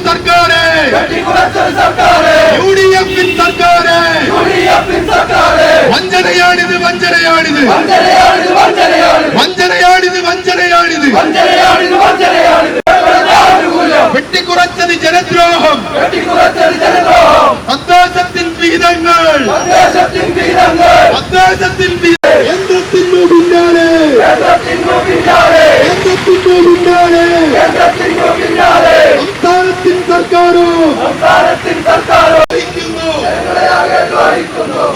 സർക്കാരെ UDF സർക്കാരെ വഞ്ചനയാണിത് വഞ്ചനയാണിത് വഞ്ചനയാണിത് വഞ്ചനയാണിത് വെട്ടിക്കുറച്ചത് ജനദ്രോഹം സന്ദേശത്തിൻ വിഹിതങ്ങൾ സന്ദേശത്തിൻ യന്ത്രത്തിനു പിന്നാലെ സംസ്ഥാനത്തിൻ സർക്കാരോ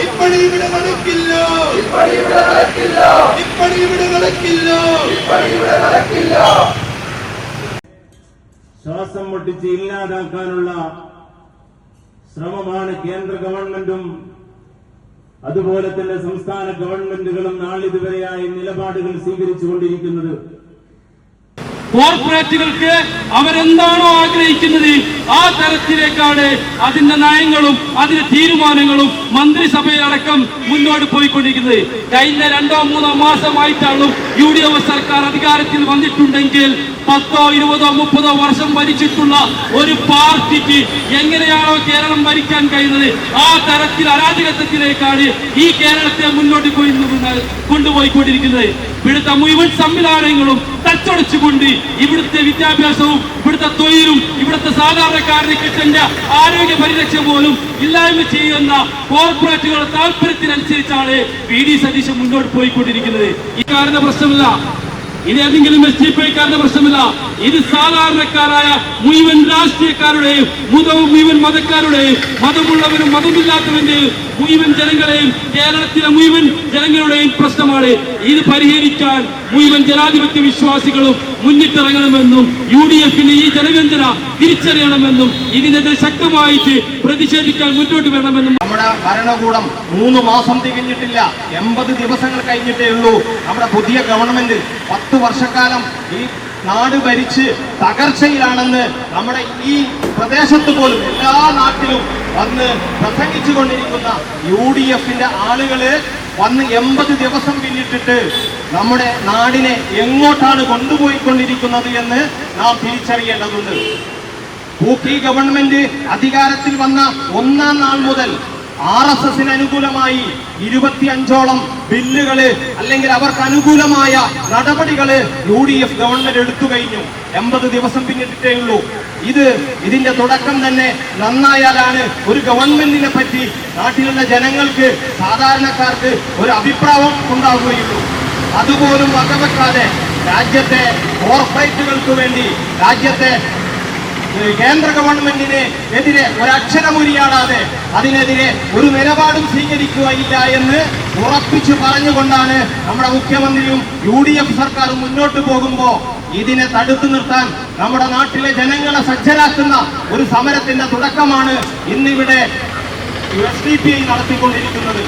ഇപ്പടി ഇവിടെ നടക്കില്ല ഇപ്പടി ഇവിടെ നടക്കില്ല. ശ്വാസം മുട്ടിച്ച് ഇല്ലാതാക്കാനുള്ള ശ്രമമാണ് കേന്ദ്ര ഗവൺമെന്റും അതുപോലെ തന്നെ സംസ്ഥാന ഗവൺമെന്റുകളും നാളിതുവരെയായി നിലപാടുകൾ സ്വീകരിച്ചുകൊണ്ടിരിക്കുന്നത്. കോർപ്പറേറ്റുകൾക്ക് അവരെന്താണോ ആഗ്രഹിക്കുന്നത് ആ തരത്തിലേക്കാണ് അതിന്റെ നയങ്ങളും അതിന്റെ തീരുമാനങ്ങളും മന്ത്രിസഭയടക്കം മുന്നോട്ട് പോയിക്കൊണ്ടിരിക്കുന്നത്. കഴിഞ്ഞ 2-3 മാസമായിട്ടാണ് UDF സർക്കാർ അധികാരത്തിൽ വന്നിട്ടുണ്ടെങ്കിൽ 10, 20, 30 വർഷം ഭരിച്ചിട്ടുള്ള ഒരു പാർട്ടിക്ക് എങ്ങനെയാണോ കേരളം ഭരിക്കാൻ കഴിയുന്നത് ആ തരത്തിൽ അരാജകത്വത്തിലേക്കാണ് ഈ കേരളത്തെ മുന്നോട്ട് കൊണ്ടുപോയിക്കൊണ്ടിരിക്കുന്നത്. ഇവിടുത്തെ മുഴുവൻ സംവിധാനങ്ങളും തച്ചടച്ചുകൊണ്ട് ഇവിടുത്തെ വിദ്യാഭ്യാസവും ഇവിടുത്തെ തൊഴിലും ഇവിടുത്തെ സാധാരണക്കാരന് കിട്ടേണ്ട ആരോഗ്യ പരിരക്ഷ പോലും ഇല്ലായ്മ ചെയ്യുന്ന കോർപ്പറേറ്റുകളുടെ താല്പര്യത്തിനനുസരിച്ചാണ് VD സതീശൻ മുന്നോട്ട് പോയിക്കൊണ്ടിരിക്കുന്നത്. ഈ കാരണ പ്രശ്നമില്ല, ഇത് ഏതെങ്കിലും SDPIക്കാരുടെ പ്രശ്നമില്ല. ഇത് സാധാരണക്കാരായ മുഴുവൻ രാഷ്ട്രീയക്കാരുടെയും മുഴുവൻ മതക്കാരുടെയും മതമുള്ളവരും മതമില്ലാത്തവന്റെയും മുഴുവൻ ജനങ്ങളെയും കേരളത്തിലെ മുഴുവൻ ജനങ്ങളുടെയും പ്രശ്നമാണ്. ഇത് പരിഹരിക്കാൻ മുഴുവൻ ജനാധിപത്യ വിശ്വാസികളും മുന്നിട്ടിറങ്ങണമെന്നും UDFന്റെ ഈ ജനവ്യഞ്ജന തിരിച്ചറിയണമെന്നും ഇതിനെതിരെ ശക്തമായിട്ട് പ്രതിഷേധിക്കാൻ മുന്നോട്ട് വരണമെന്നും. നമ്മുടെ ഭരണകൂടം 3 മാസം തികഞ്ഞിട്ടില്ല, 80 ദിവസങ്ങൾ കഴിഞ്ഞിട്ടേ ഉള്ളൂ. നമ്മുടെ പുതിയ ഗവൺമെന്റ് 10 വർഷക്കാലം ഈ നാട് ഭരിച്ച് തകർച്ചയിലാണെന്ന് നമ്മുടെ ഈ പ്രദേശത്ത് പോലും എല്ലാ നാട്ടിലും വന്ന് പ്രസംഗിച്ചു കൊണ്ടിരിക്കുന്ന UDFന്റെ ആളുകള് വന്ന് 80 ദിവസം പിന്നിട്ടിട്ട് നമ്മുടെ നാടിനെ എങ്ങോട്ടാണ് കൊണ്ടുപോയിക്കൊണ്ടിരിക്കുന്നത് എന്ന് നാം തിരിച്ചറിയേണ്ടതുണ്ട്. ഈ ഗവൺമെന്റ് അധികാരത്തിൽ വന്ന 1-ാം നാൾ മുതൽ RSSന് അനുകൂലമായി 25ഓളം ബില്ലുകള് അല്ലെങ്കിൽ അവർക്ക് അനുകൂലമായ നടപടികള് UDF ഗവൺമെന്റ് എടുത്തു കഴിഞ്ഞു. 80 ദിവസം പിന്നിട്ടേ ഉള്ളൂ. ഇതിന്റെ തുടക്കം തന്നെ നന്നായാലാണ് ഒരു ഗവൺമെന്റിനെ പറ്റി നാട്ടിലുള്ള ജനങ്ങൾക്ക് സാധാരണക്കാർക്ക് ഒരു അഭിപ്രായം ഉണ്ടാവുകയുള്ളൂ. അതുപോലും വകവെക്കാതെ രാജ്യത്തെ കോർപ്പറേറ്റുകൾക്ക് വേണ്ടി രാജ്യത്തെ കേന്ദ്ര ഗവൺമെന്റിന് എതിരെ ഒരക്ഷരമുരിയാടാതെ അതിനെതിരെ ഒരു നിലപാടും സ്വീകരിക്കുകയില്ല എന്ന് ഉറപ്പിച്ചു പറഞ്ഞുകൊണ്ടാണ് നമ്മുടെ മുഖ്യമന്ത്രിയും UDF സർക്കാരും മുന്നോട്ട് പോകുമ്പോൾ ഇതിനെ തടുത്തു നിർത്താൻ നമ്മുടെ നാട്ടിലെ ജനങ്ങളെ സജ്ജരാക്കുന്ന ഒരു സമരത്തിന്റെ തുടക്കമാണ് ഇന്നിവിടെ SDPI നടത്തിക്കൊണ്ടിരിക്കുന്നത്.